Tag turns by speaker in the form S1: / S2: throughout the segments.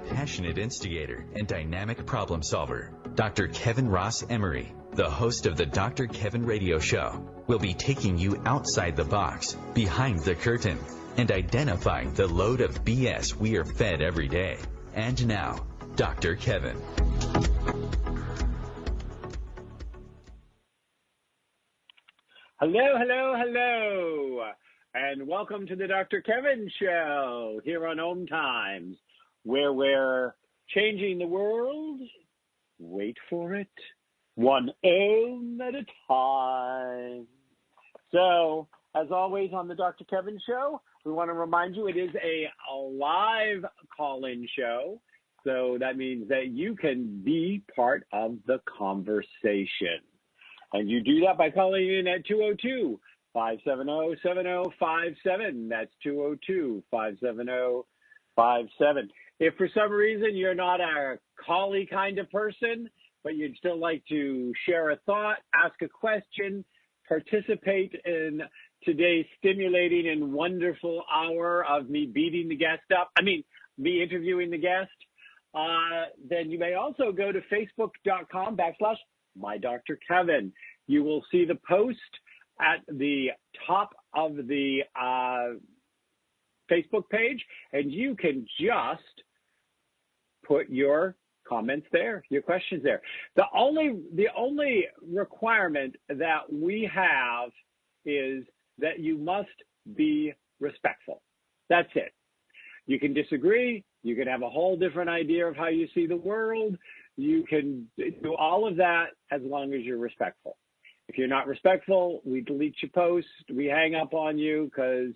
S1: passionate instigator and dynamic problem solver. Dr. Kevin Ross Emery, the host of the Dr. Kevin Radio Show, will be taking you outside the box, behind the curtain, and identifying the load of BS we are fed every day. And now, Dr. Kevin.
S2: Hello, hello, hello, and welcome to the Dr. Kevin Show here on OMTimes, where we're changing the world, wait for it, one Om at a time. So, as always on the Dr. Kevin Show, we want to remind you it is a live call-in show, so that means that you can be part of the conversation. And you do that by calling in at 202-570-7057. That's 202-570-5757. If for some reason you're not a call-y kind of person, but you'd still like to share a thought, ask a question, participate in today's stimulating and wonderful hour of me beating the guest up, me interviewing the guest, then you may also go to facebook.com/MyDrKevin. You will see the post at the top of the Facebook page, and you can just put your comments there, your questions there. The only requirement that we have is that you must be respectful. That's it. You can disagree. You can have a whole different idea of how you see the world. You can do all of that as long as you're respectful. If you're not respectful, we delete your post, we hang up on you, because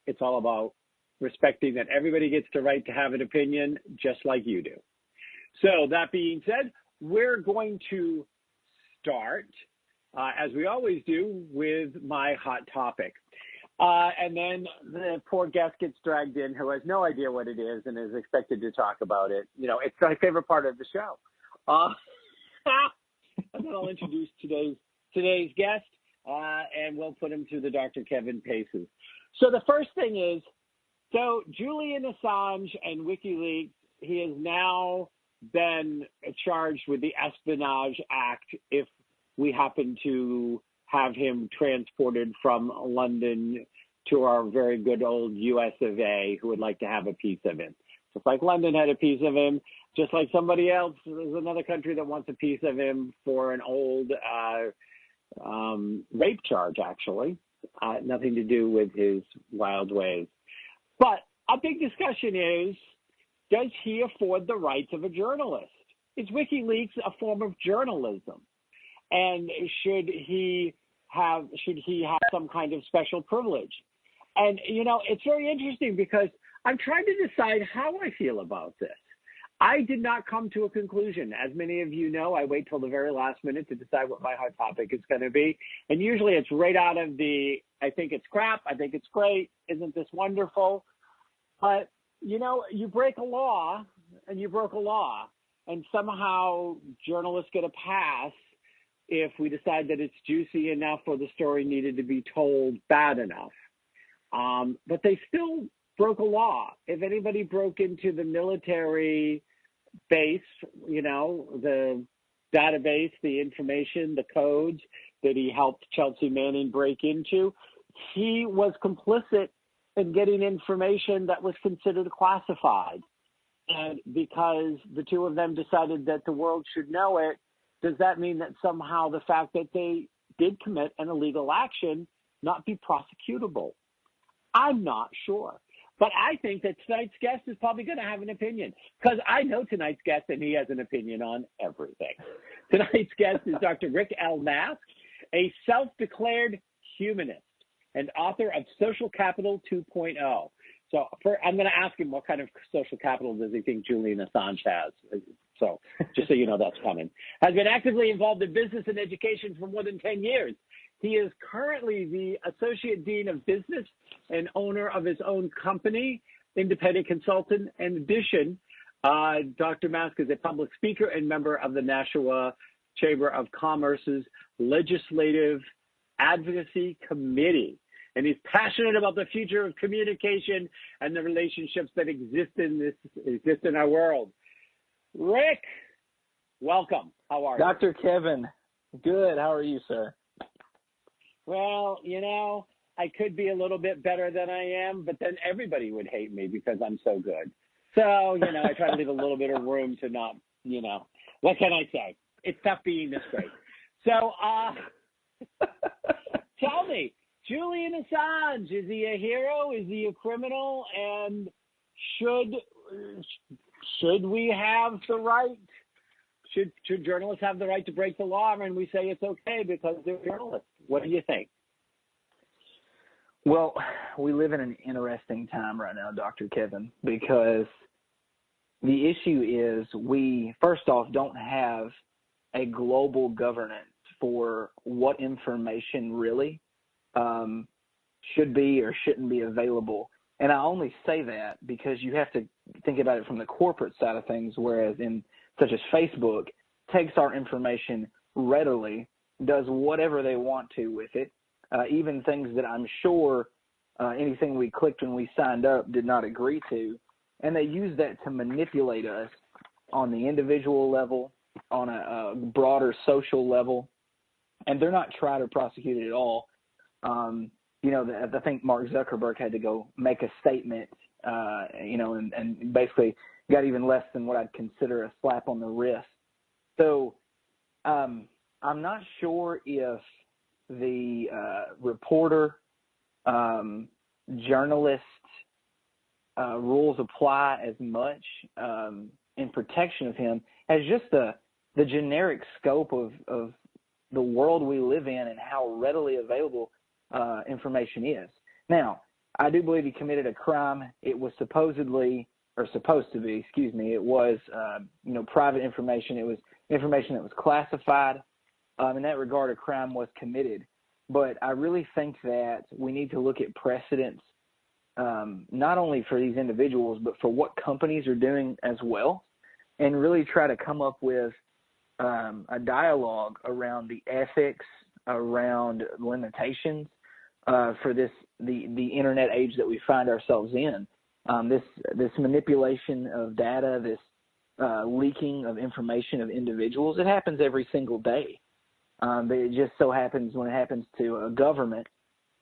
S2: it's all about respecting that everybody gets the right to have an opinion just like you do. So that being said, we're going to start, as we always do, with my hot topic. And then the poor guest gets dragged in who has no idea what it is and is expected to talk about it. You know, it's my favorite part of the show. And then I'll introduce today's guest, and we'll put him through the Dr. Kevin paces. So the first thing is, so Julian Assange and WikiLeaks, he has now been charged with the Espionage Act if we happen to have him transported from London to our very good old US of A, who would like to have a piece of him. Just like London had a piece of him, just like somebody else, there's another country that wants a piece of him for an old rape charge, actually. Nothing to do with his wild ways. But a big discussion is, does he afford the rights of a journalist? Is WikiLeaks a form of journalism? And should he have some kind of special privilege? And, you know, it's very interesting because I'm trying to decide how I feel about this. I did not come to a conclusion. As many of you know, I wait till the very last minute to decide what my hot topic is going to be. And usually it's right out of I think it's crap, I think it's great, isn't this wonderful? But, you know, you break a law, and you broke a law, and somehow journalists get a pass if we decide that it's juicy enough or the story needed to be told bad enough. But they still broke a law. If anybody broke into the military base, you know, the database, the information, the codes that he helped Chelsea Manning break into, he was complicit in getting information that was considered classified. And because the two of them decided that the world should know it, does that mean that somehow the fact that they did commit an illegal action not be prosecutable? I'm not sure. But I think that tonight's guest is probably going to have an opinion, because I know tonight's guest and he has an opinion on everything. Tonight's guest is Dr. Rick L. Mask, a self-declared humanist and author of Social Capital 2.0. So I'm going to ask him what kind of social capital does he think Julian Assange has. So just so you know, that's coming. Has been actively involved in business and education for more than 10 years. He is currently the Associate Dean of Business and owner of his own company, independent consultant. In addition, Dr. Mask is a public speaker and member of the Nashua Chamber of Commerce's Legislative Advocacy Committee. and he's passionate about the future of communication and the relationships that exist in our world. Rick, welcome. How are you?
S3: Dr. Kevin, good. How are you, sir?
S2: Well, I could be a little bit better than I am, but then everybody would hate me because I'm so good. So, I try to leave a little bit of room to not, what can I say? It's tough being this great. So, tell me, Julian Assange, is he a hero? Is he a criminal? And should we have the right? Should journalists have the right to break the law? And we say it's okay because they're journalists. What do you think?
S3: Well, we live in an interesting time right now, Dr. Kevin, because the issue is we, first off, don't have a global governance for what information really should be or shouldn't be available. And I only say that because you have to think about it from the corporate side of things, whereas in such as Facebook, takes our information readily, does whatever they want to with it, even things that I'm sure anything we clicked when we signed up did not agree to. And they use that to manipulate us on the individual level, on a broader social level, and they're not trying to prosecute it at all. I think Mark Zuckerberg had to go make a statement, and basically got even less than what I'd consider a slap on the wrist. So I'm not sure if the reporter, journalist rules apply as much in protection of him as just the generic scope of the world we live in and how readily available information is. Now, I do believe he committed a crime. It was supposed to be, it was, private information. It was information that was classified. In that regard, a crime was committed. But I really think that we need to look at precedents, not only for these individuals, but for what companies are doing as well, and really try to come up with a dialogue around the ethics, around limitations for the internet age that we find ourselves in. This manipulation of data, this leaking of information of individuals, it happens every single day. But it just so happens when it happens to a government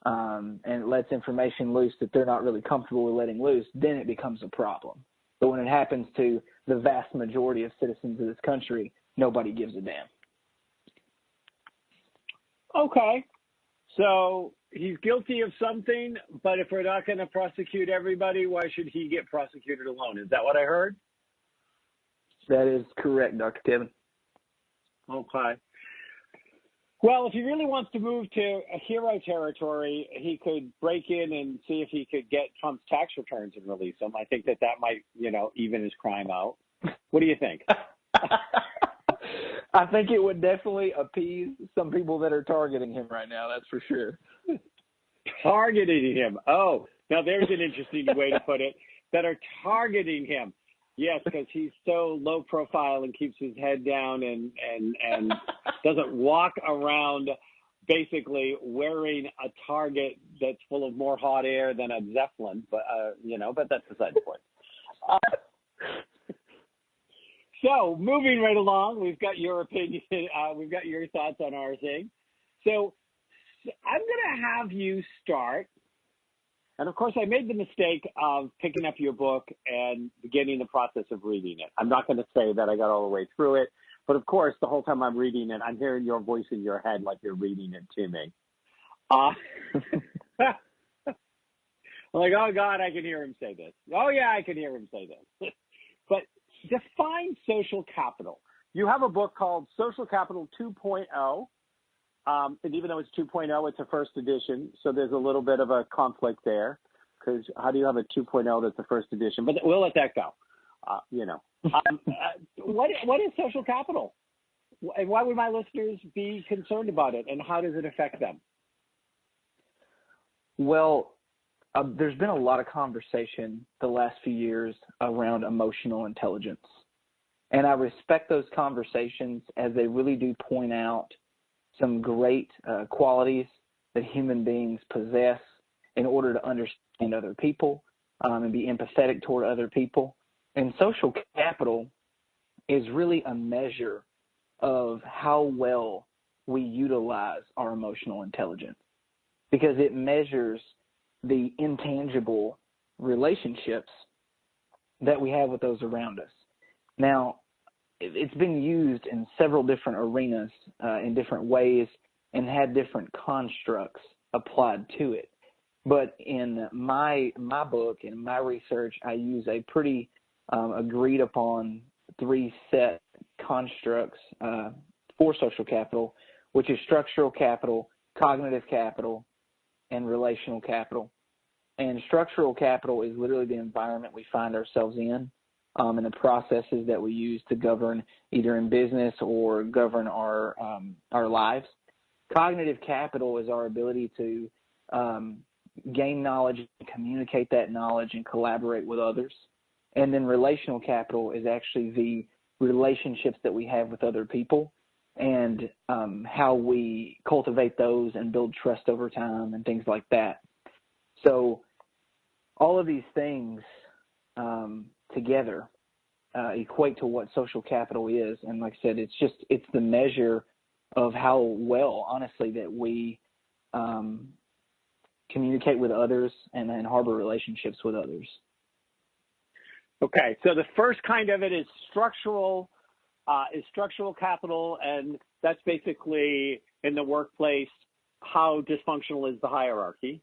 S3: and it lets information loose that they're not really comfortable with letting loose, then it becomes a problem. But when it happens to the vast majority of citizens of this country, nobody gives a damn.
S2: Okay. So he's guilty of something, but if we're not going to prosecute everybody, why should he get prosecuted alone? Is that what I heard?
S3: That is correct, Dr. Kevin.
S2: Okay. Well, if he really wants to move to a hero territory, he could break in and see if he could get Trump's tax returns and release them. I think that might, even his crime out. What do you think?
S3: I think it would definitely appease some people that are targeting him right now, that's for sure.
S2: Targeting him. Oh, now there's an interesting way to put it. That are targeting him. Yes, because he's so low profile and keeps his head down and doesn't walk around basically wearing a target that's full of more hot air than a Zeppelin. But, but that's beside the point. So moving right along, we've got your opinion. We've got your thoughts on our thing. So I'm going to have you start. And of course, I made the mistake of picking up your book and beginning the process of reading it. I'm not going to say that I got all the way through it, but of course, the whole time I'm reading it, I'm hearing your voice in your head like you're reading it to me. I'm like, oh God, I can hear him say this. Oh yeah, I can hear him say this. But define social capital. You have a book called Social Capital 2.0. And even though it's 2.0, it's a first edition. So there's a little bit of a conflict there because how do you have a 2.0 that's a first edition? But we'll let that go. What is social capital? And why would my listeners be concerned about it? And how does it affect them?
S3: Well, there's been a lot of conversation the last few years around emotional intelligence. And I respect those conversations as they really do point out some great qualities that human beings possess in order to understand other people and be empathetic toward other people. And social capital is really a measure of how well we utilize our emotional intelligence, because it measures the intangible relationships that we have with those around us. Now, it's been used in several different arenas in different ways and had different constructs applied to it. But in my book, in my research, I use a pretty agreed upon 3 set constructs for social capital, which is structural capital, cognitive capital, and relational capital. And structural capital is literally the environment we find ourselves in and the processes that we use to govern either in business or govern our lives. Cognitive capital is our ability to gain knowledge, communicate that knowledge, and collaborate with others. And then relational capital is actually the relationships that we have with other people and how we cultivate those and build trust over time and things like that. So all of these things together equate to what social capital is. And like I said, it's the measure of how well, honestly, that we communicate with others and harbor relationships with others.
S2: Okay, so the first kind of it is structural capital, and that's basically in the workplace how dysfunctional is the hierarchy.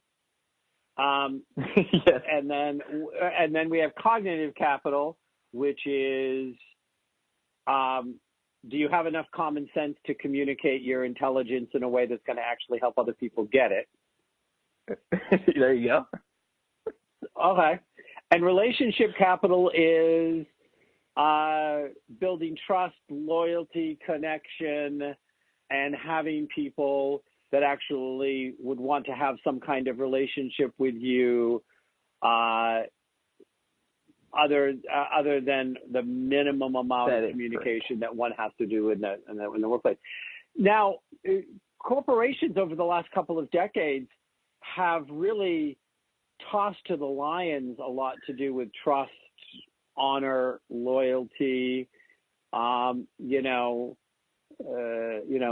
S3: Yes.
S2: And then we have cognitive capital, which is do you have enough common sense to communicate your intelligence in a way that's going to actually help other people get it?
S3: There you go.
S2: Okay. And relationship capital is building trust, loyalty, connection, and having people that actually would want to have some kind of relationship with you other than the minimum amount of communication that one has to do in the workplace. Now, corporations over the last couple of decades have really tossed to the lions a lot to do with trust, honor, loyalty.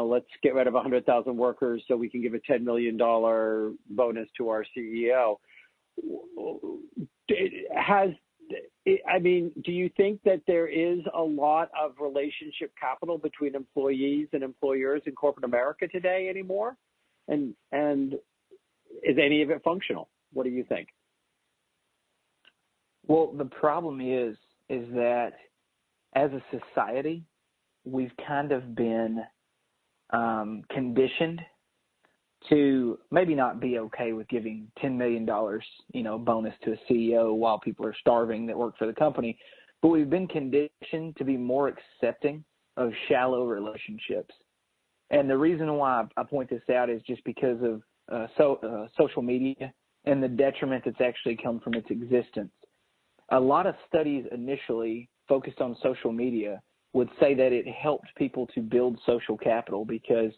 S2: Let's get rid of 100,000 workers so we can give a $10 million bonus to our CEO. Do you think that there is a lot of relationship capital between employees and employers in corporate America today anymore? And is any of it functional? What do you think?
S3: Well, the problem is that as a society, we've kind of been conditioned to maybe not be okay with giving $10 million, bonus to a CEO while people are starving that work for the company. But we've been conditioned to be more accepting of shallow relationships. And the reason why I point this out is just because of social media and the detriment that's actually come from its existence. A lot of studies initially focused on social media would say that it helped people to build social capital because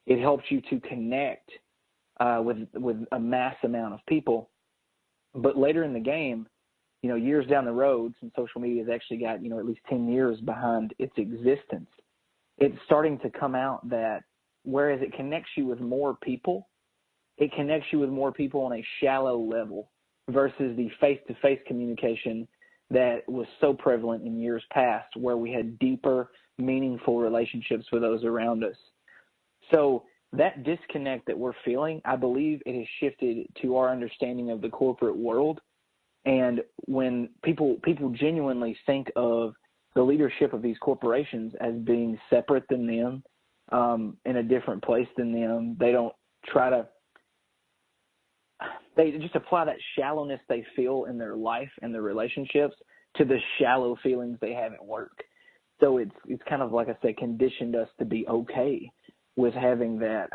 S3: it helps you to connect with a mass amount of people. But later in the game, years down the road, since social media has actually got, at least 10 years behind its existence, it's starting to come out that whereas it connects you with more people, it connects you with more people on a shallow level versus the face-to-face communication that was so prevalent in years past where we had deeper, meaningful relationships with those around us. So that disconnect that we're feeling, I believe it has shifted to our understanding of the corporate world. And when people genuinely think of the leadership of these corporations as being separate than them, in a different place than them, they don't try to they just apply that shallowness they feel in their life and their relationships to the shallow feelings they have at work. So it's kind of, like I said, conditioned us to be okay with having that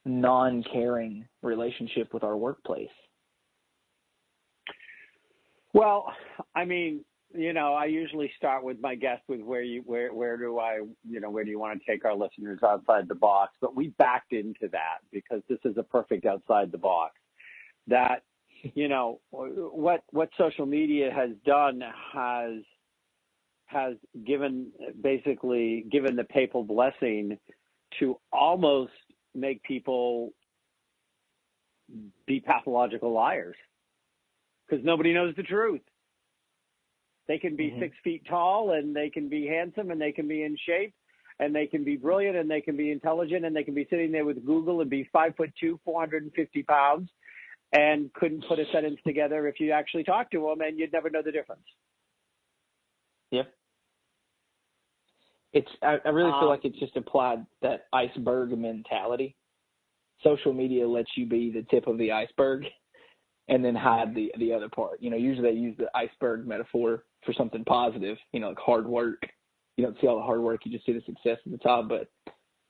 S3: non-caring relationship with our workplace.
S2: Well, I usually start with my guest with where do you want to take our listeners outside the box? But we backed into that because this is a perfect outside the box. That you know, what social media has done has basically given the papal blessing to almost make people be pathological liars because nobody knows the truth. They can be 6 feet tall, and they can be handsome, and they can be in shape, and they can be brilliant, and they can be intelligent, and they can be sitting there with Google and be 5'2", 450 pounds, and couldn't put a sentence together if you actually talked to them, and you'd never know the difference.
S3: Yep. I really feel like it's just applied that iceberg mentality. Social media lets you be the tip of the iceberg and then hide the other part. You know, usually they use the iceberg metaphor for something positive, you know, like hard work. You don't see all the hard work, you just see the success at the top. But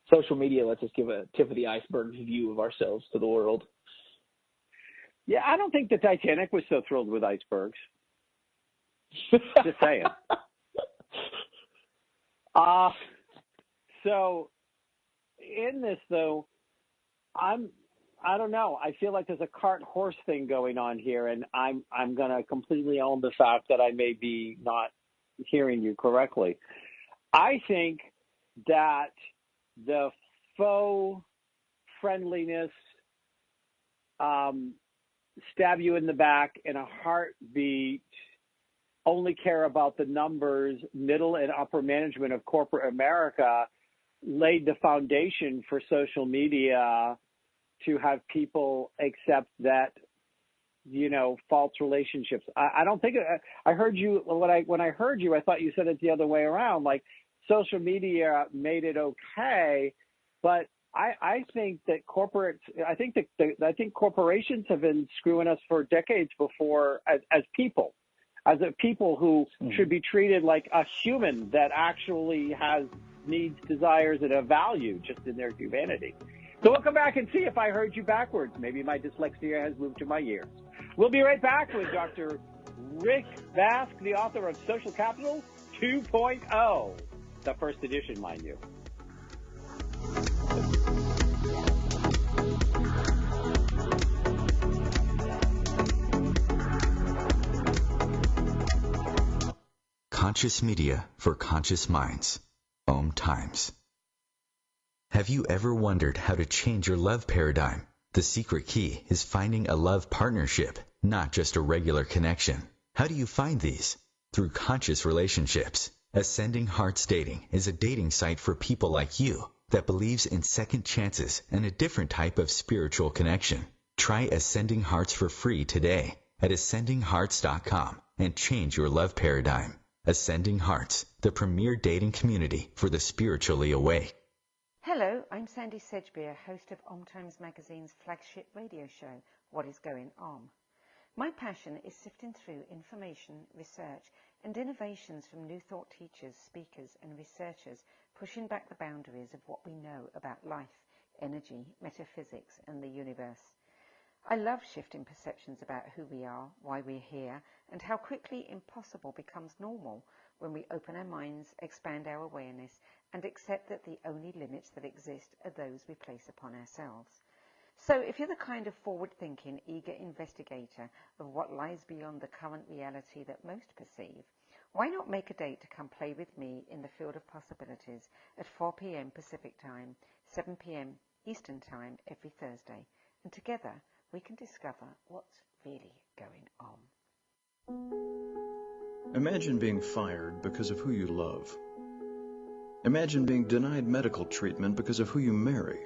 S3: social media lets us give a tip of the iceberg view of ourselves to the world.
S2: Yeah, I don't think the Titanic was so thrilled with icebergs. Just saying. So in this, though, I don't know. I feel like there's a cart horse thing going on here, and I'm going to completely own the fact that I may be not hearing you correctly. I think that the faux friendliness, stab you in the back in a heartbeat, only care about the numbers, middle and upper management of corporate America laid the foundation for social media to have people accept that, you know, false relationships. I don't think I heard you when I heard you, I thought you said it the other way around. Like social media made it okay, but I think that I think corporations have been screwing us for decades before as people who should be treated like a human that actually has needs, desires, and a value just in their humanity. So we'll come back and see if I heard you backwards. Maybe my dyslexia has moved to my ears. We'll be right back with Dr. Rick Bask, the author of Social Capital 2.0, the first edition, mind you.
S1: Conscious media for conscious minds. OMTimes. Have you ever wondered how to change your love paradigm? The secret key is finding a love partnership, not just a regular connection. How do you find these? Through conscious relationships. Ascending Hearts Dating is a dating site for people like you that believes in second chances and a different type of spiritual connection. Try Ascending Hearts for free today at ascendinghearts.com and change your love paradigm. Ascending Hearts, the premier dating community for the spiritually awake.
S4: Hello, I'm Sandy Sedgbeer, host of OMTimes Magazine's flagship radio show, What is Going On? My passion is sifting through information, research, and innovations from new thought teachers, speakers, and researchers pushing back the boundaries of what we know about life, energy, metaphysics, and the universe. I love shifting perceptions about who we are, why we're here, and how quickly impossible becomes normal when we open our minds, expand our awareness, and accept that the only limits that exist are those we place upon ourselves. So if you're the kind of forward-thinking, eager investigator of what lies beyond the current reality that most perceive, why not make a date to come play with me in the field of possibilities at 4 p.m. Pacific Time, 7 p.m. Eastern Time every Thursday, and together we can discover what's really going on.
S5: Imagine being fired because of who you love. Imagine being denied medical treatment because of who you marry.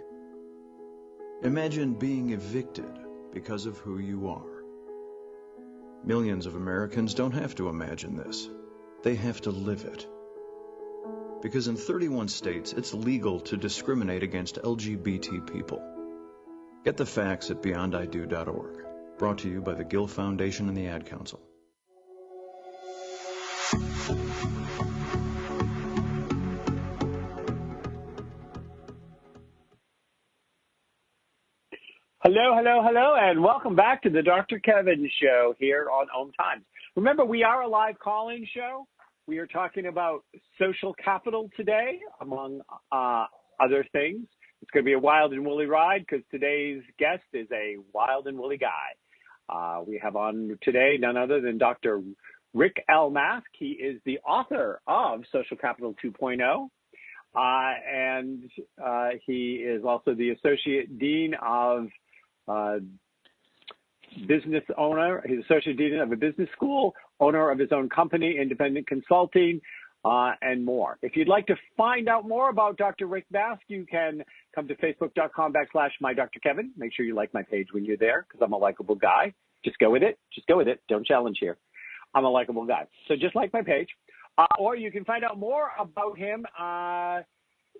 S5: Imagine being evicted because of who you are. Millions of Americans don't have to imagine this. They have to live it. Because in 31 states, it's legal to discriminate against LGBT people. Get the facts at beyondido.org. Brought to you by the Gill Foundation and the Ad Council.
S2: Hello, and welcome back to the Dr. Kevin Show here on OMTimes. Remember, we are a live call-in show. We are talking about social capital today, among other things. It's going to be a wild and woolly ride because today's guest is a wild and woolly guy. We have on today none other than Dr. Rick L. Mask. He is the author of Social Capital 2.0, and he is also the Associate Dean of business owner. He's Associate Dean of a business school, owner of his own company, independent consulting, and more. If you'd like to find out more about Dr. Rick Mask, you can come to facebook.com/MyDrKevin. Make sure you like my page when you're there, because I'm a likable guy. Just go with it. Just go with it. Don't challenge here. I'm a likable guy. So just like my page. Or you can find out more about him at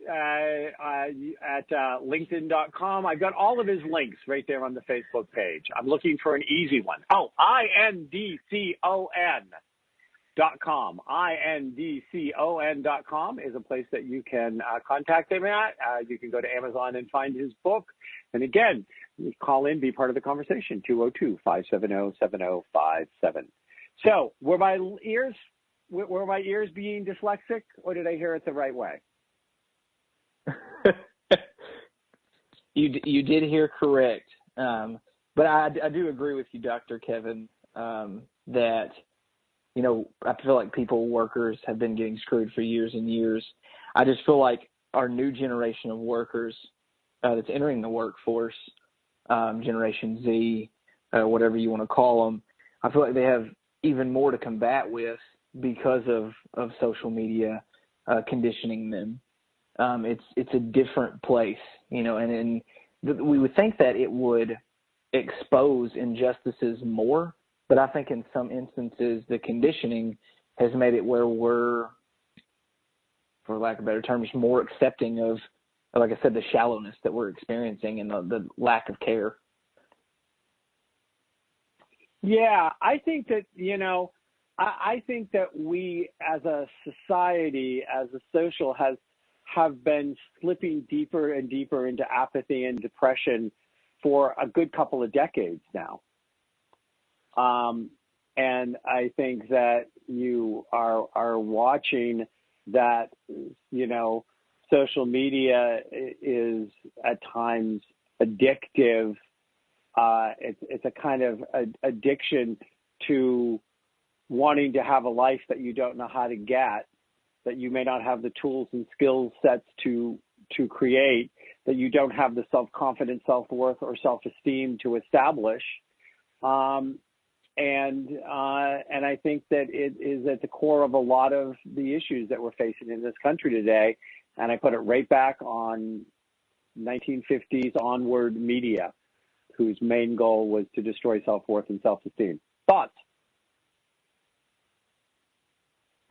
S2: LinkedIn.com. I've got all of his links right there on the Facebook page. I'm looking for an easy one. Oh, INDCON.com. INDCON.com is a place that you can contact him at. You can go to Amazon and find his book. And again, call in, be part of the conversation, 202-570-7057. So were my ears being dyslexic, or did I hear it the right way?
S3: You did hear correct. But I do agree with you, Dr. Kevin, that, you know, I feel like workers have been getting screwed for years and years. I just feel like our new generation of workers that's entering the workforce, Generation Z, whatever you want to call them, I feel like they have even more to combat with because of social media conditioning them. It's a different place, you know, and we would think that it would expose injustices more, but I think in some instances the conditioning has made it where we're, for lack of better terms, more accepting of, like I said, the shallowness that we're experiencing and the lack of care.
S2: Yeah, I think that, you know, I think that we as a society, as a social, have been slipping deeper and deeper into apathy and depression for a good couple of decades now. And I think that you are watching that, you know, social media is at times addictive. It's a kind of addiction to wanting to have a life that you don't know how to get, that you may not have the tools and skill sets to create, that you don't have the self-confidence, self-worth, or self-esteem to establish. And I think that it is at the core of a lot of the issues that we're facing in this country today. And I put it right back on 1950s onward media, whose main goal was to destroy self-worth and self-esteem. Thoughts?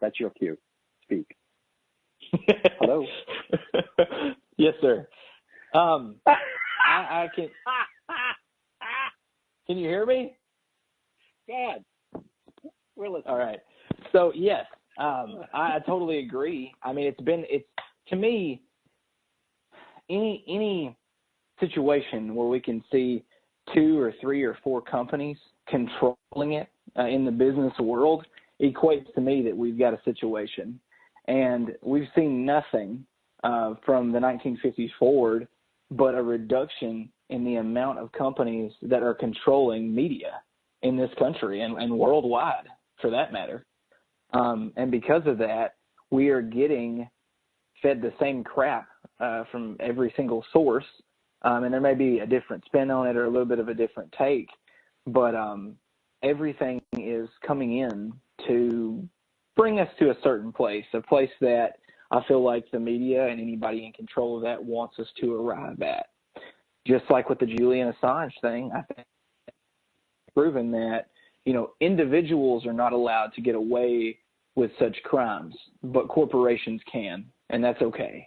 S2: That's your cue. Speak. Hello.
S3: Yes, sir. I can. Can you hear me?
S2: God, we're listening.
S3: All right. So yes, I totally agree. I mean, it's to me, any situation where we can see 2 or 3 or 4 companies controlling it in the business world equates to me that we've got a situation. And we've seen nothing from the 1950s forward but a reduction in the amount of companies that are controlling media in this country and worldwide, for that matter. And because of that, we are getting fed the same crap from every single source. And there may be a different spin on it or a little bit of a different take, but everything is coming in to bring us to a certain place, a place that I feel like the media and anybody in control of that wants us to arrive at. Just like with the Julian Assange thing, I think it's proven that, you know, individuals are not allowed to get away with such crimes, but corporations can, and that's okay.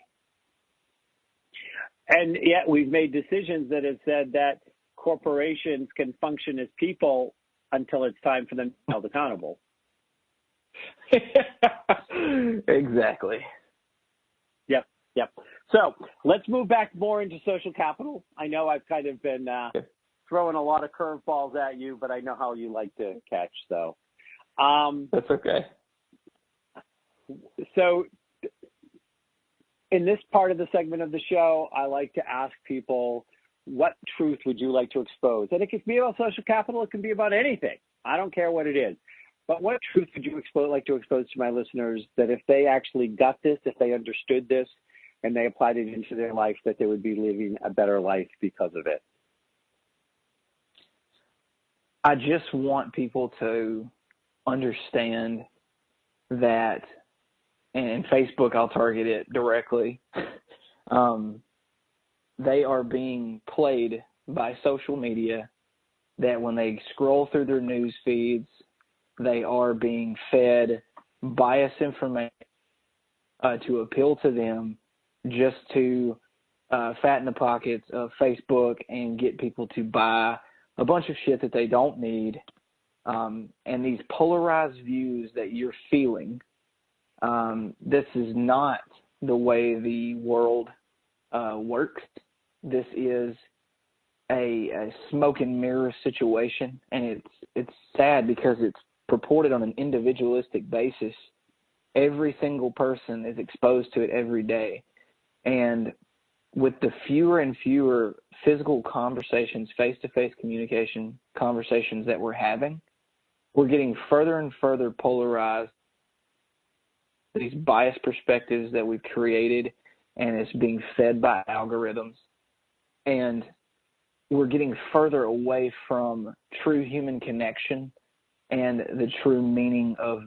S2: And yet we've made decisions that have said that corporations can function as people until it's time for them to be held accountable.
S3: Exactly.
S2: Yep. So let's move back more into social capital. I know I've kind of been throwing a lot of curveballs at you, but I know how you like to catch. So
S3: that's okay.
S2: So in this part of the segment of the show, I like to ask people what truth would you like to expose? And it can be about social capital. It can be about anything. I don't care what it is. But what truth would you like to expose to my listeners that if they actually got this, if they understood this, and they applied it into their life, that they would be living a better life because of it?
S3: I just want people to understand that, and Facebook, I'll target it directly, they are being played by social media, that when they scroll through their news feeds, they are being fed biased information to appeal to them, just to fatten the pockets of Facebook and get people to buy a bunch of shit that they don't need. And these polarized views that you're feeling, this is not the way the world works. This is a smoke and mirror situation, and it's sad because it's purported on an individualistic basis. Every single person is exposed to it every day. And with the fewer and fewer physical conversations, face-to-face communication conversations that we're having, we're getting further and further polarized. These biased perspectives that we've created, and it's being fed by algorithms. And we're getting further away from true human connection and the true meaning of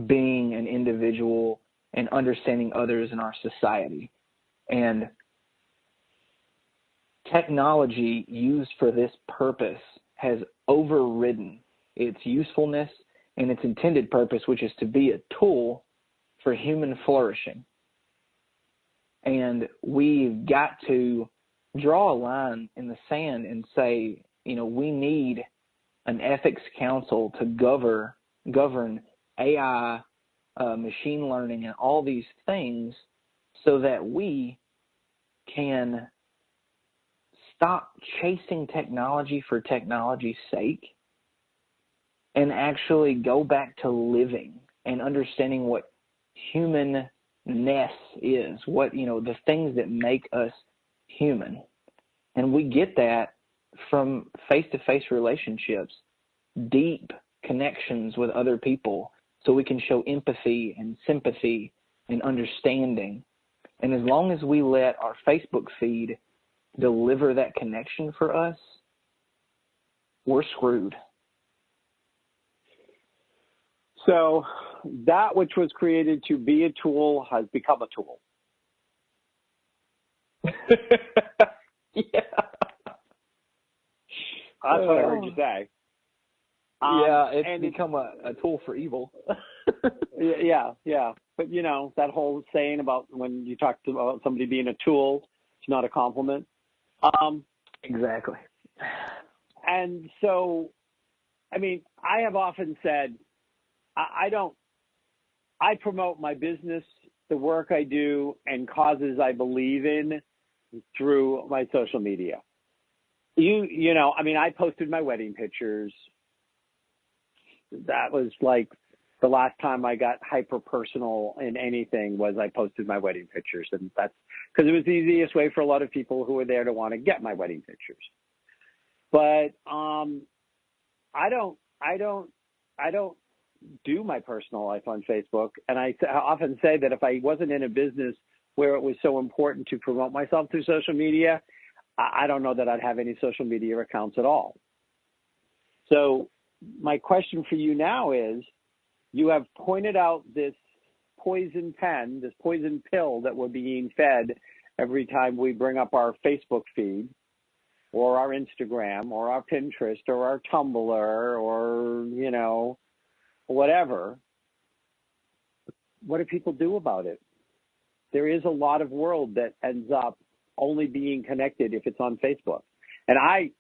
S3: being an individual and understanding others in our society. And technology used for this purpose has overridden its usefulness and its intended purpose, which is to be a tool for human flourishing. And we've got to draw a line in the sand and say, we need an ethics council to govern AI, machine learning, and all these things, so that we can stop chasing technology for technology's sake and actually go back to living and understanding what humanness is, what, the things that make us human. And we get that from face-to-face relationships, deep connections with other people, so we can show empathy and sympathy and understanding. And as long as we let our Facebook feed deliver that connection for us, we're screwed.
S2: So that which was created to be a tool has become a tool.
S3: Yeah.
S2: That's what I heard you say.
S3: It's become a tool for evil.
S2: Yeah. But, that whole saying about when you talk about somebody being a tool, it's not a compliment.
S3: Exactly.
S2: And so, I have often said, I promote my business, the work I do, and causes I believe in through my social media. I posted my wedding pictures. That was like the last time I got hyper personal in anything, was I posted my wedding pictures. And that's because it was the easiest way for a lot of people who were there to want to get my wedding pictures. But I don't do my personal life on Facebook. And I often say that if I wasn't in a business where it was so important to promote myself through social media, I don't know that I'd have any social media accounts at all. So my question for you now is, you have pointed out this poison pen, this poison pill that we're being fed every time we bring up our Facebook feed or our Instagram or our Pinterest or our Tumblr or, whatever. What do people do about it? There is a lot of world that ends up only being connected if it's on Facebook. And I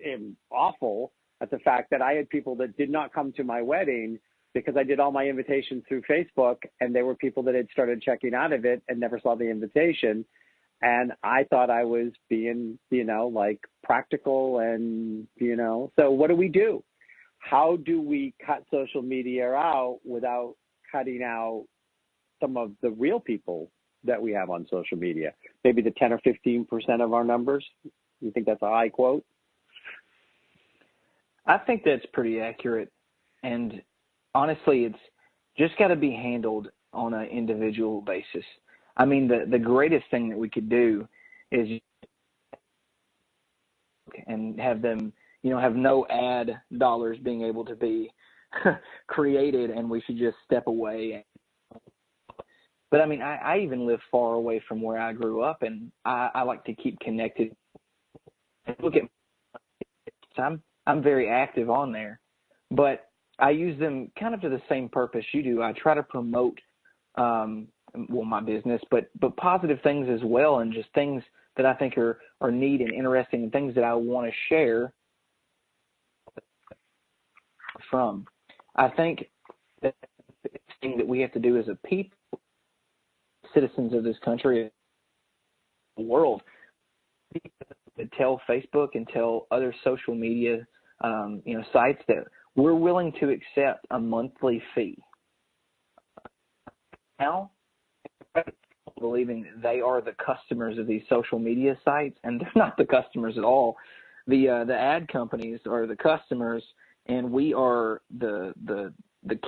S2: am awful at the fact that I had people that did not come to my wedding because I did all my invitations through Facebook, and there were people that had started checking out of it and never saw the invitation. And I thought I was being, practical and, so what do? How do we cut social media out without cutting out some of the real people that we have on social media? Maybe the 10 or 15% of our numbers? You think that's a high quote?
S3: I think that's pretty accurate. And honestly, it's just got to be handled on an individual basis. I mean, the greatest thing that we could do is and have them, have no ad dollars being able to be created, and we should just step away. But I mean, I even live far away from where I grew up, and I like to keep connected. Look at, I'm very active on there, but I use them kind of to the same purpose you do. I try to promote, my business, but positive things as well, and just things that I think are neat and interesting, and things that I want to share from. I think the thing that we have to do as a people, citizens of this country, the world, to tell Facebook and tell other social media, sites that we're willing to accept a monthly fee. Now, believing that they are the customers of these social media sites, and they're not the customers at all. The ad companies are the customers, and we are the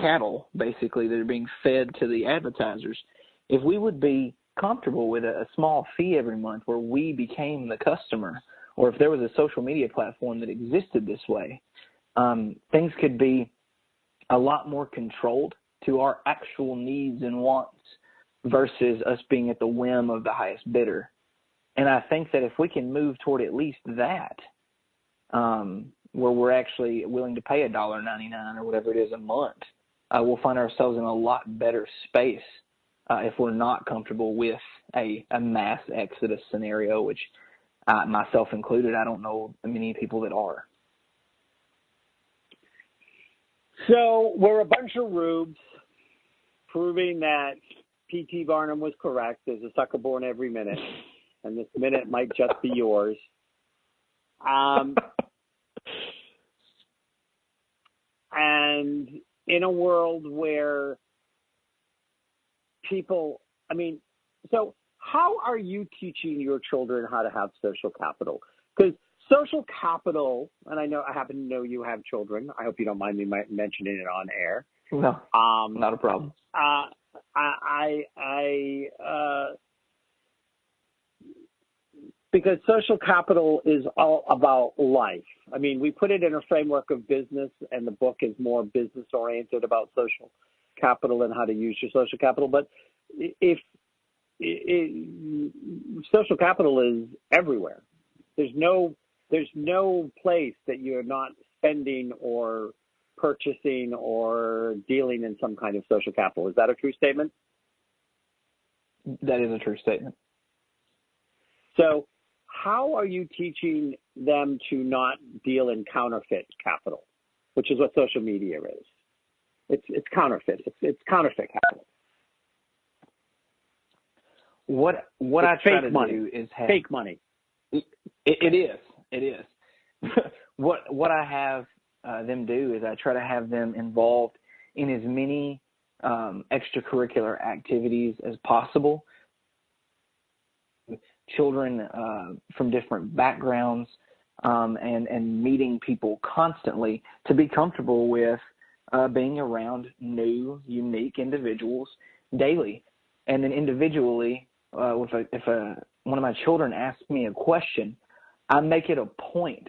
S3: cattle, basically, that are being fed to the advertisers. If we would be comfortable with a small fee every month where we became the customer, or if there was a social media platform that existed this way, things could be a lot more controlled to our actual needs and wants versus us being at the whim of the highest bidder. And I think that if we can move toward at least that, where we're actually willing to pay $1.99 or whatever it is a month, we'll find ourselves in a lot better space if we're not comfortable with a mass exodus scenario, which myself included, I don't know many people that are.
S2: So we're a bunch of rubes proving that P.T. Barnum was correct. There's a sucker born every minute, and this minute might just be yours. And in a world where people, so how are you teaching your children how to have social capital? Because social capital, and I happen to know you have children. I hope you don't mind me mentioning it on air.
S3: No, not a problem.
S2: Because social capital is all about life. We put it in a framework of business, and the book is more business oriented about social capital and how to use your social capital. But if social capital is everywhere, there's no place that you're not spending or purchasing or dealing in some kind of social capital. Is that a true statement?
S3: That is a true statement.
S2: So how are you teaching them to not deal in counterfeit capital, which is what social media is? It's counterfeit. It's counterfeit capital.
S3: What I try to do is have
S2: fake money.
S3: It is. What I have them do is I try to have them involved in as many extracurricular activities as possible. Children from different backgrounds and meeting people constantly to be comfortable with being around new, unique individuals daily. And then individually, if one of my children asks me a question, I make it a point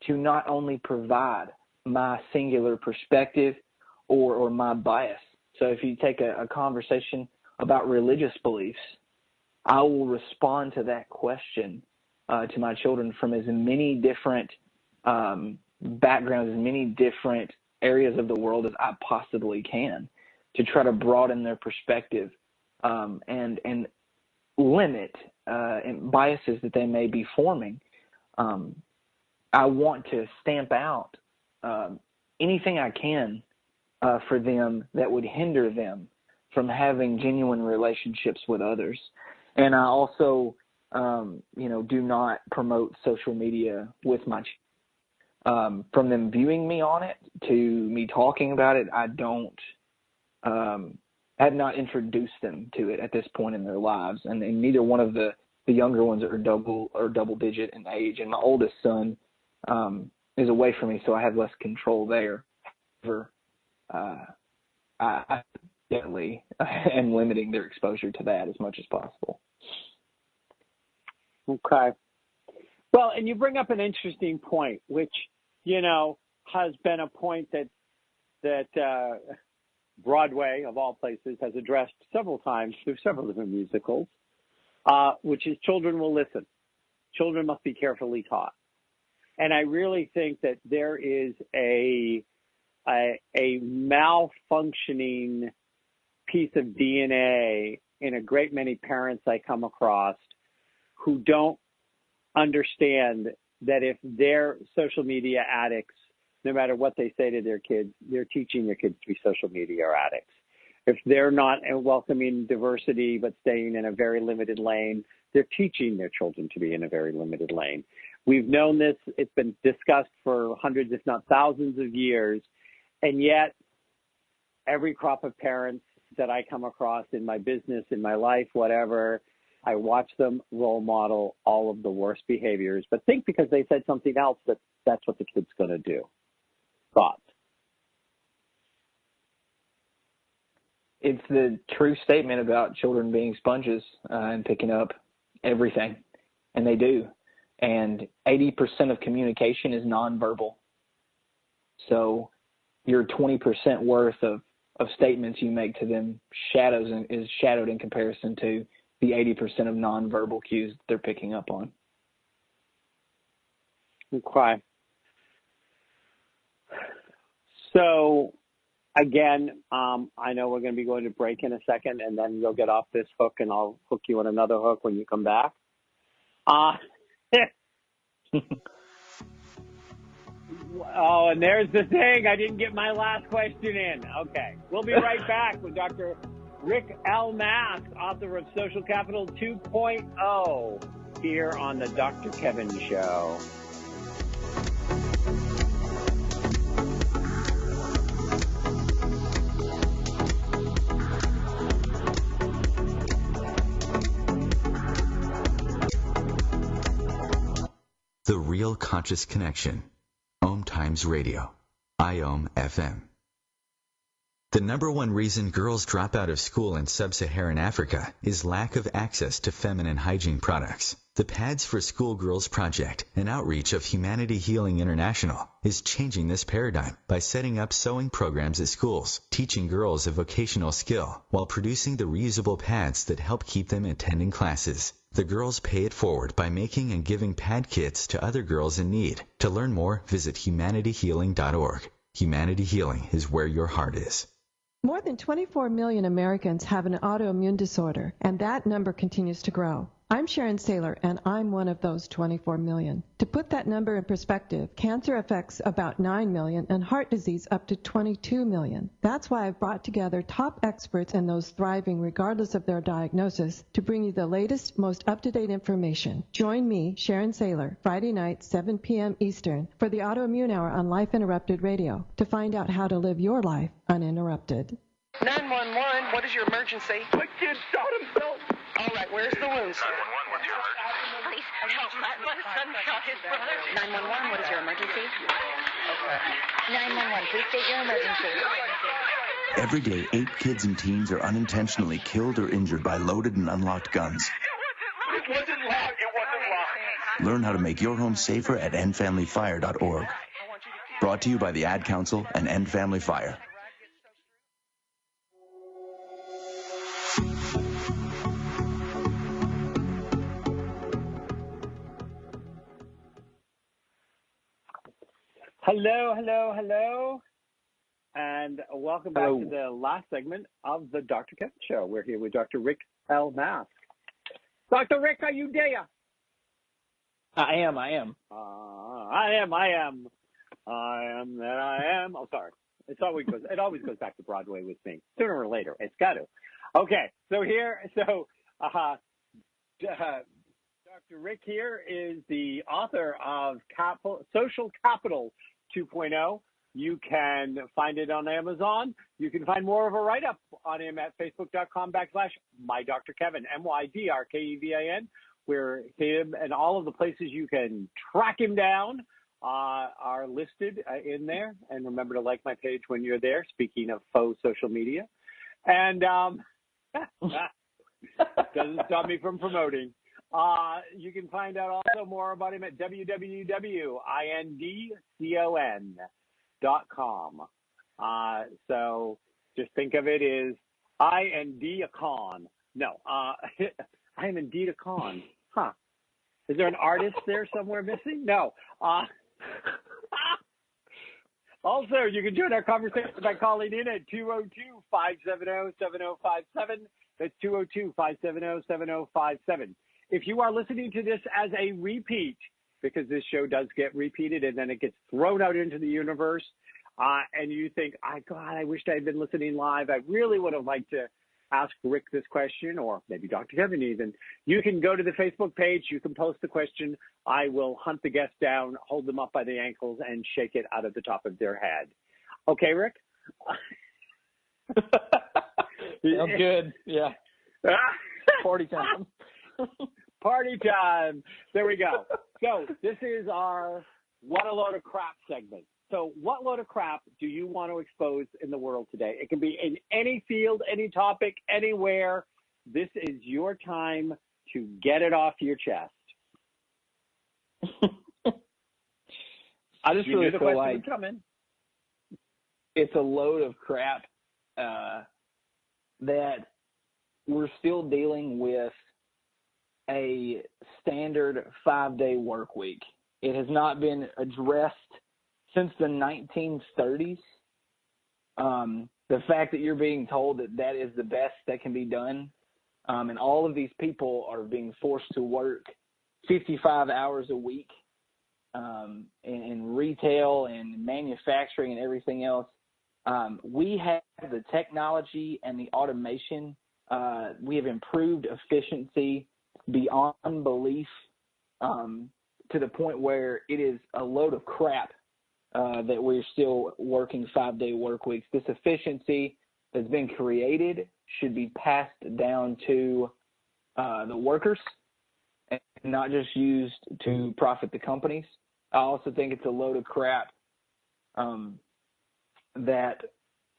S3: to not only provide my singular perspective or my bias. So if you take a conversation about religious beliefs, I will respond to that question to my children from as many different backgrounds, as many different areas of the world as I possibly can, to try to broaden their perspective and limit biases that they may be forming. I want to stamp out anything I can for them that would hinder them from having genuine relationships with others. And I also, do not promote social media with my children. From them viewing me on it to me talking about it, I don't had not introduced them to it at this point in their lives, and neither one of the younger ones are double digit in age, and my oldest son is away from me, so I have less control there. However, I definitely am limiting their exposure to that as much as possible.
S2: Okay. Well, and you bring up an interesting point, which, has been a point that Broadway, of all places, has addressed several times through several different musicals, which is children will listen. Children must be carefully taught. And I really think that there is a malfunctioning piece of DNA in a great many parents I come across who don't understand that if they're social media addicts, no matter what they say to their kids, they're teaching their kids to be social media addicts. If they're not welcoming diversity but staying in a very limited lane, they're teaching their children to be in a very limited lane. We've known this. It's been discussed for hundreds, if not thousands of years. And yet, every crop of parents that I come across in my business, in my life, whatever, I watch them role model all of the worst behaviors, but think because they said something else that that's what the kid's going to do. Thoughts?
S3: It's the true statement about children being sponges and picking up everything, and they do. And 80% of communication is nonverbal. So your 20% worth of statements you make to them is shadowed in comparison to the 80% of nonverbal cues they're picking up on.
S2: Okay. So, again, I know we're going to be going to break in a second, and then you'll get off this hook, and I'll hook you on another hook when you come back. Oh, and there's the thing. I didn't get my last question in. Okay. We'll be right back with Dr. Rick L. Mask, author of Social Capital 2.0, here on the Dr. Kevin Show.
S1: The Real Conscious Connection. OMTimes Radio. IOM FM. The number one reason girls drop out of school in sub-Saharan Africa is lack of access to feminine hygiene products. The Pads for Schoolgirls Project, an outreach of Humanity Healing International, is changing this paradigm by setting up sewing programs at schools, teaching girls a vocational skill, while producing the reusable pads that help keep them attending classes. The girls pay it forward by making and giving pad kits to other girls in need. To learn more, visit humanityhealing.org. Humanity Healing is where your heart is.
S6: More than 24 million Americans have an autoimmune disorder, and that number continues to grow. I'm Sharon Saylor, and I'm one of those 24 million. To put that number in perspective, cancer affects about 9 million and heart disease up to 22 million. That's why I've brought together top experts and those thriving regardless of their diagnosis to bring you the latest, most up-to-date information. Join me, Sharon Saylor, Friday night, 7 p.m. Eastern, for the Autoimmune Hour on Life Interrupted Radio to find out how to live your life uninterrupted.
S7: 911, what is your emergency?
S8: My kid shot himself.
S7: All right, where's the wound, sir?
S8: 911, what's your emergency?
S7: Please help. My son shot his brother. 911, what is your emergency? Okay. 911, please state your emergency.
S9: Every day, 8 kids and teens are unintentionally killed or injured by loaded and unlocked guns.
S8: It wasn't locked.
S9: Learn how to make your home safer at endfamilyfire.org. Brought to you by the Ad Council and End Family Fire.
S2: Hello, and welcome back to the last segment of the Dr. Kevin Show. We're here with Dr. Rick L. Mask. Dr. Rick, are you there?
S3: I am.
S2: I am. Oh, sorry. It always goes back to Broadway with me. Sooner or later, it's got to. Okay, Dr. Rick here is the author of Social Capital 2.0, You can find it on Amazon. You can find more of a write-up on him at facebook.com/MyDrKevin, MyDrKevin, where him and all of the places you can track him down are listed in there. And remember to like my page when you're there, speaking of faux social media. And doesn't stop me from promoting. You can find out also more about him at www.indcon.com. So just think of it as I and D a con. No, I am indeed a con. Huh. Is there an artist there somewhere missing? No. Also, you can join our conversation by calling in at 202-570-7057. That's 202-570-7057. If you are listening to this as a repeat, because this show does get repeated and then it gets thrown out into the universe, and you think, God, I wished I had been listening live. I really would have liked to ask Rick this question, or maybe Dr. Kevin even. You can go to the Facebook page. You can post the question. I will hunt the guest down, hold them up by the ankles, and shake it out of the top of their head. Okay, Rick?
S3: Sounds good. Yeah. Party time.
S2: Party time. There we go. So this is our What a Load of Crap segment. So what load of crap do you want to expose in the world today? It can be in any field, any topic, anywhere. This is your time to get it off your chest.
S3: I just really feel like it's a load of crap that we're still dealing with a standard 5-day work week. It has not been addressed since the 1930s. The fact that you're being told that that is the best that can be done, and all of these people are being forced to work 55 hours a week in retail and manufacturing and everything else. We have the technology and the automation. We have improved efficiency beyond belief, to the point where it is a load of crap that we're still working 5-day work weeks. This efficiency that's been created should be passed down to the workers and not just used to profit the companies. I also think it's a load of crap that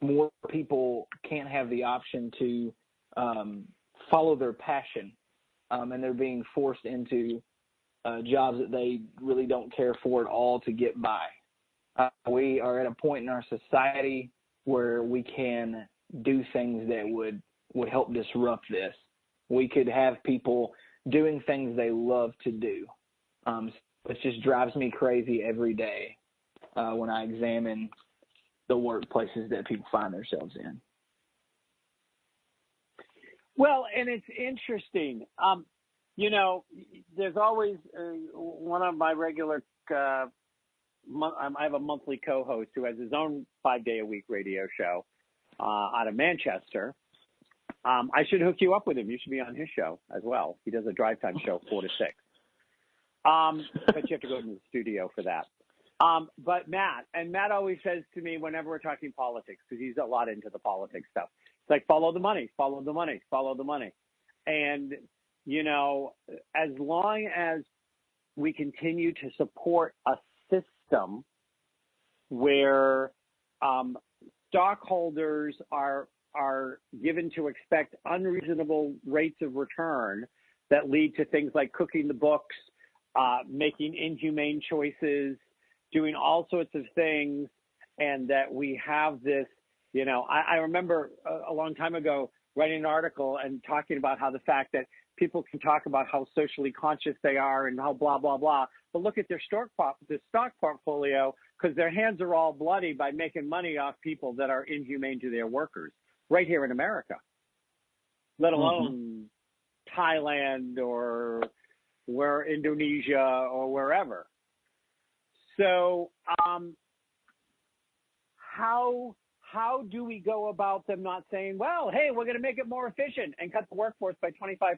S3: more people can't have the option to follow their passion, and they're being forced into jobs that they really don't care for at all to get by. We are at a point in our society where we can do things that would help disrupt this. We could have people doing things they love to do. It just drives me crazy every day when I examine the workplaces that people find themselves in.
S2: Well, and it's interesting. There's always one of my regular I have a monthly co-host who has his own 5-day-a-week radio show out of Manchester. I should hook you up with him. You should be on his show as well. He does a drive time show 4 to 6. But you have to go to the studio for that. But Matt always says to me whenever we're talking politics, because he's a lot into the politics stuff, it's like, follow the money, follow the money, follow the money. And, as long as we continue to support a system where stockholders are given to expect unreasonable rates of return that lead to things like cooking the books, making inhumane choices, doing all sorts of things, and that we have this, I remember a long time ago writing an article and talking about how the fact that people can talk about how socially conscious they are and how blah, blah, blah, but look at their stock portfolio, because their hands are all bloody by making money off people that are inhumane to their workers right here in America, let alone Thailand or Indonesia or wherever. So how do we go about them not saying, well, hey, we're going to make it more efficient and cut the workforce by 25%,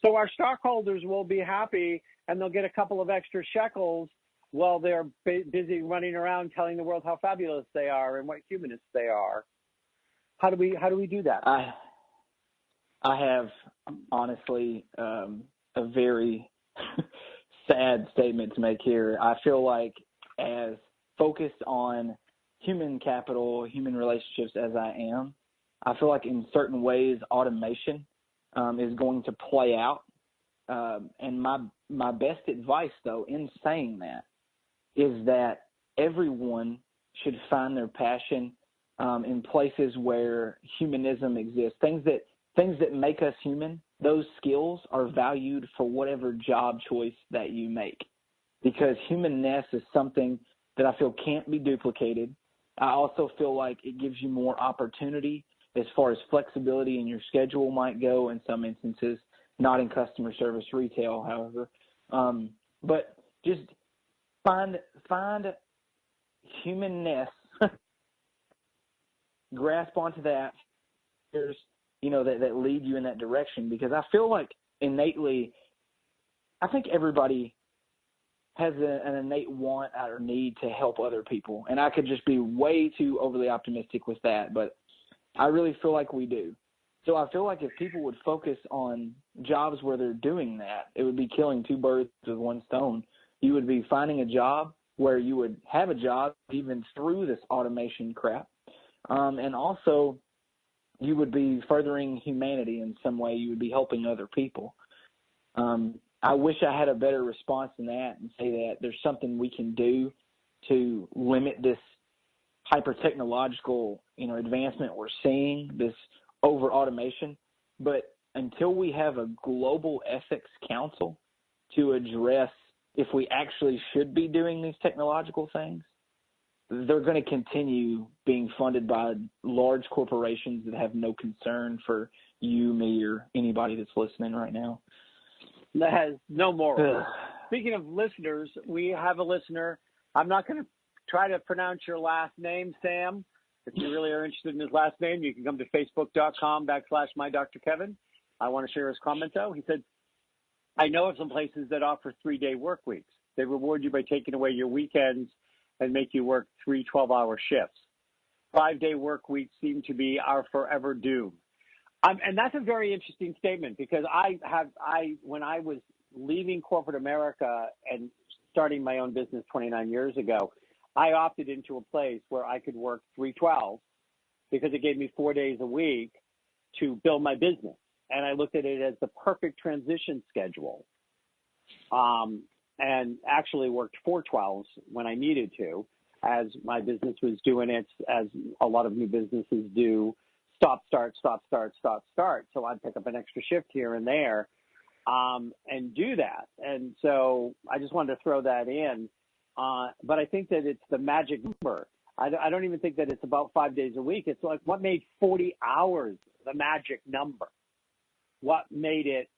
S2: so our stockholders will be happy and they'll get a couple of extra shekels while they're busy running around telling the world how fabulous they are and what humanists they are. How do we do that?
S3: I have honestly a very sad statement to make here. I feel like as focused on human capital, human relationships as I am, I feel like in certain ways automation is going to play out. And my best advice, though, in saying that, is that everyone should find their passion in places where humanism exists. Things that make us human, those skills are valued for whatever job choice that you make. Because humanness is something that I feel can't be duplicated. I also feel like it gives you more opportunity as far as flexibility in your schedule might go in some instances, not in customer service retail, however. But just find humanness, grasp onto that. There's, that lead you in that direction, because I feel like innately, I think everybody has an innate want or need to help other people. And I could just be way too overly optimistic with that, but I really feel like we do. So I feel like if people would focus on jobs where they're doing that, it would be killing two birds with one stone. You would be finding a job where you would have a job even through this automation crap. And also you would be furthering humanity in some way. You would be helping other people. I wish I had a better response than that and say that there's something we can do to limit this hyper-technological, advancement we're seeing, this over-automation. But until we have a global ethics council to address if we actually should be doing these technological things, they're going to continue being funded by large corporations that have no concern for you, me, or anybody that's listening right now.
S2: That has no moral. Speaking of listeners, we have a listener. I'm not going to try to pronounce your last name, Sam. If you really are interested in his last name, you can come to facebook.com/mydrkevin. I want to share his comment, though. He said, I know of some places that offer 3-day work weeks. They reward you by taking away your weekends and make you work 3 12-hour shifts. 5-day work weeks seem to be our forever doom. And that's a very interesting statement, because when I was leaving corporate America and starting my own business 29 years ago, I opted into a place where I could work 3/12 because it gave me 4 days a week to build my business. And I looked at it as the perfect transition schedule. And actually worked 4/12s when I needed to, as my business was doing it, as a lot of new businesses do. Stop, start, stop, start, stop, start. So I'd pick up an extra shift here and there and do that. And so I just wanted to throw that in. But I think that it's the magic number. I don't even think that it's about 5 days a week. It's like, what made 40 hours the magic number? What made it,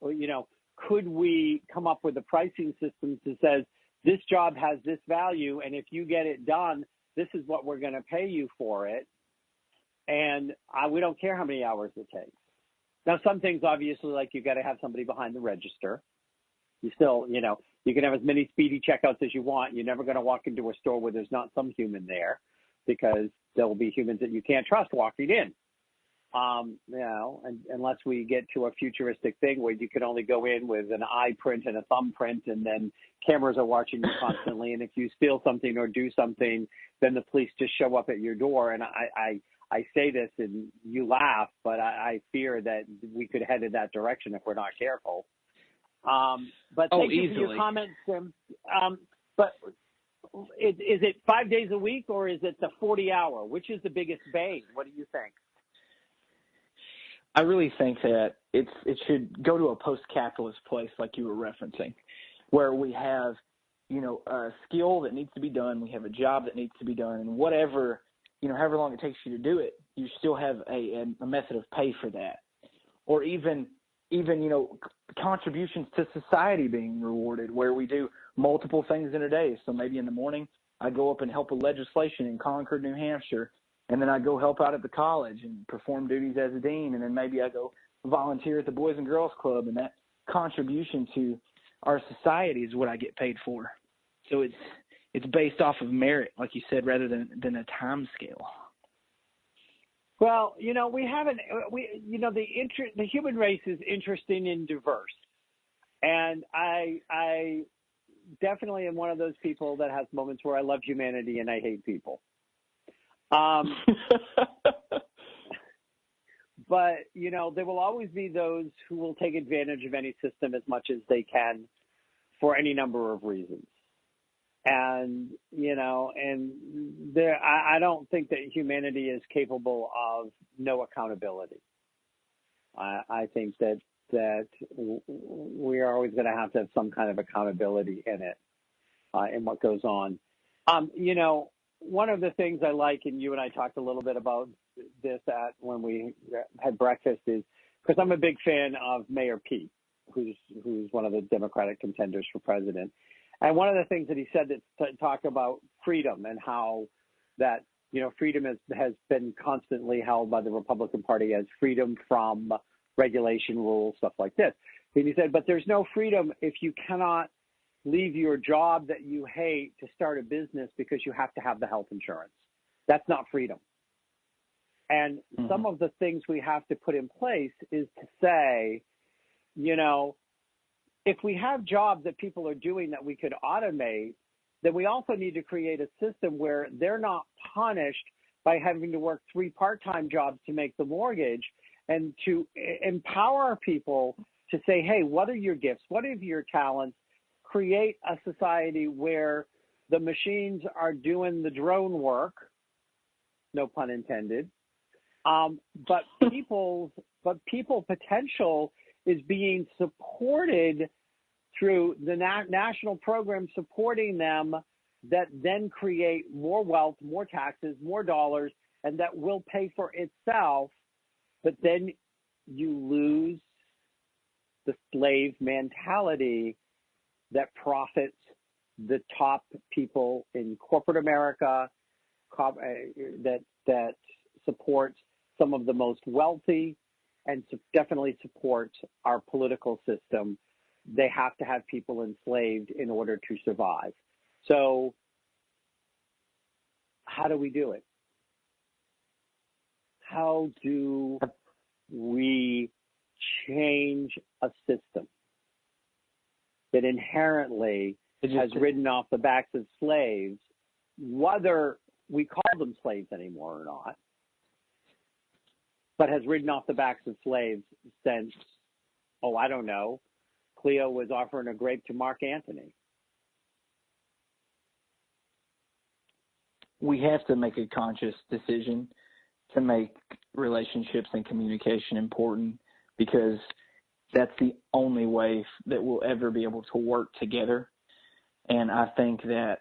S2: could we come up with a pricing system that says this job has this value, and if you get it done, this is what we're going to pay you for it. And we don't care how many hours it takes. Now, some things, obviously, like you got to have somebody behind the register. You still, you can have as many speedy checkouts as you want. You're never going to walk into a store where there's not some human there, because there will be humans that you can't trust walking in. Unless we get to a futuristic thing where you can only go in with an eye print and a thumbprint, and then cameras are watching you constantly. And if you steal something or do something, then the police just show up at your door. And I say this and you laugh, but I fear that we could head in that direction if we're not careful. But thank you for your comments, Tim. But is it 5 days a week, or is it the 40-hour? Which is the biggest bang? What do you think?
S3: I really think that it should go to a post-capitalist place like you were referencing, where we have, a skill that needs to be done. We have a job that needs to be done, and whatever, however long it takes you to do it, you still have a method of pay for that. Or even contributions to society being rewarded, where we do multiple things in a day. So maybe in the morning I go up and help with legislation in Concord, New Hampshire, and then I go help out at the college and perform duties as a dean, and then maybe I go volunteer at the Boys and Girls Club, and that contribution to our society is what I get paid for. So it's based off of merit, like you said, rather than a time scale.
S2: Well, we haven't. The human race is interesting and diverse, and I definitely am one of those people that has moments where I love humanity and I hate people. But, there will always be those who will take advantage of any system as much as they can for any number of reasons. And, I don't think that humanity is capable of no accountability. I think that we are always going to have some kind of accountability in it, in what goes on. One of the things I like, and you and I talked a little bit about this when we had breakfast, is because I'm a big fan of Mayor Pete, who's one of the Democratic contenders for president. And one of the things that he said that talked about freedom and how that, freedom has been constantly held by the Republican Party as freedom from regulation, rules, stuff like this. And he said, but there's no freedom if you cannot leave your job that you hate to start a business because you have to have the health insurance. That's not freedom. And some of the things we have to put in place is to say, if we have jobs that people are doing that we could automate, then we also need to create a system where they're not punished by having to work 3 part-time jobs to make the mortgage, and to empower people to say, hey, what are your gifts? What are your talents? Create a society where the machines are doing the drone work, no pun intended, but people potential is being supported through the national program supporting them, that then create more wealth, more taxes, more dollars, and that will pay for itself. But then you lose the slave mentality that profits the top people in corporate America, that supports some of the most wealthy, and definitely supports our political system. They have to have people enslaved in order to survive. So how do we do it? How do we change a system that inherently has ridden off the backs of slaves, whether we call them slaves anymore or not, but has ridden off the backs of slaves since, I don't know, Cleo was offering a grape to Mark Antony.
S3: We have to make a conscious decision to make relationships and communication important, because that's the only way that we'll ever be able to work together. And I think that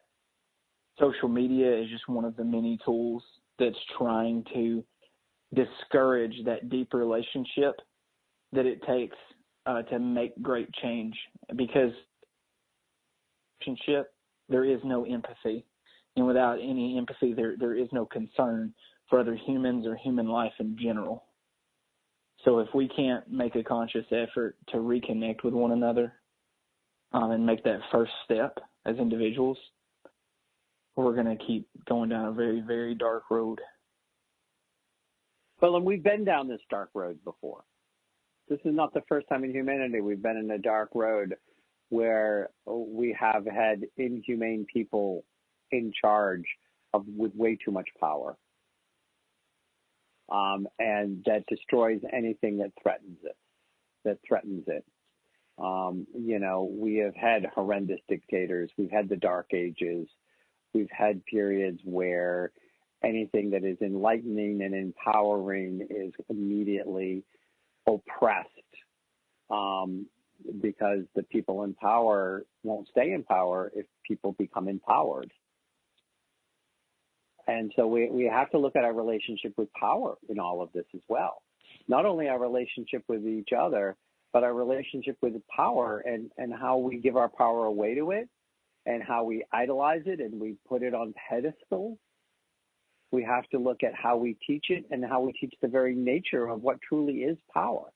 S3: social media is just one of the many tools that's trying to discourage that deep relationship that it takes to make great change, because relationship, there is no empathy. And without any empathy, there is no concern for other humans or human life in general. So if we can't make a conscious effort to reconnect with one another and make that first step as individuals, we're going to keep going down a very, very dark road.
S2: Well, and we've been down this dark road before. This is not the first time in humanity we've been in a dark road where we have had inhumane people in charge with way too much power. And that destroys anything that threatens it. We have had horrendous dictators. We've had the Dark Ages. We've had periods where anything that is enlightening and empowering is immediately oppressed, because the people in power won't stay in power if people become empowered. And so we have to look at our relationship with power in all of this as well. Not only our relationship with each other, but our relationship with power, and how we give our power away to it, and how we idolize it and we put it on pedestals. We have to look at how we teach it and how we teach the very nature of what truly is power.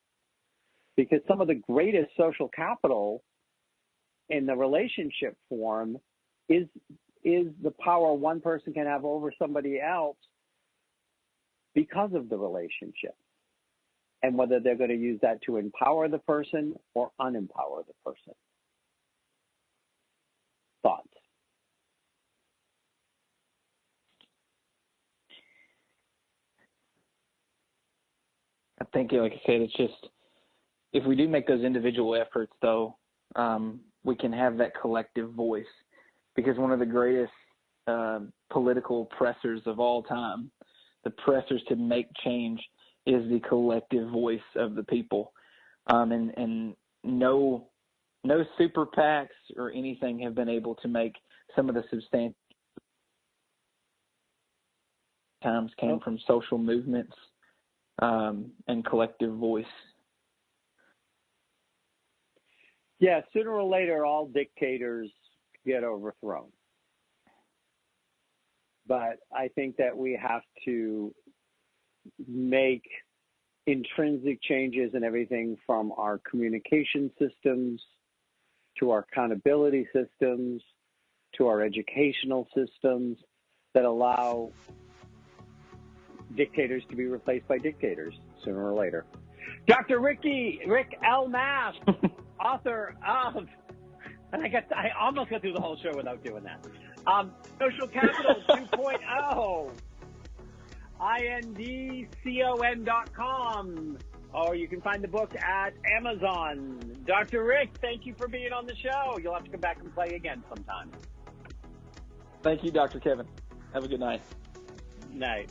S2: Because some of the greatest social capital in the relationship form is is the power one person can have over somebody else because of the relationship, and whether they're going to use that to empower the person or unempower the person. Thoughts?
S3: I think, like I said, it's just, if we do make those individual efforts, though, we can have that collective voice. Because one of the greatest political pressers of all time, the pressers to make change, is the collective voice of the people. And no super PACs or anything have been able to make some of the substantial times came from social movements and collective voice.
S2: Yeah, sooner or later, all dictators get overthrown. But I think that we have to make intrinsic changes in everything from our communication systems to our accountability systems to our educational systems that allow dictators to be replaced by dictators sooner or later. Dr. Rick L. Mass, author of, and I almost got through the whole show without doing that. Social Capital 2.0, INDCON.com, or you can find the book at Amazon. Dr. Rick, thank you for being on the show. You'll have to come back and play again sometime.
S3: Thank you, Dr. Kevin. Have a good night.
S2: Night.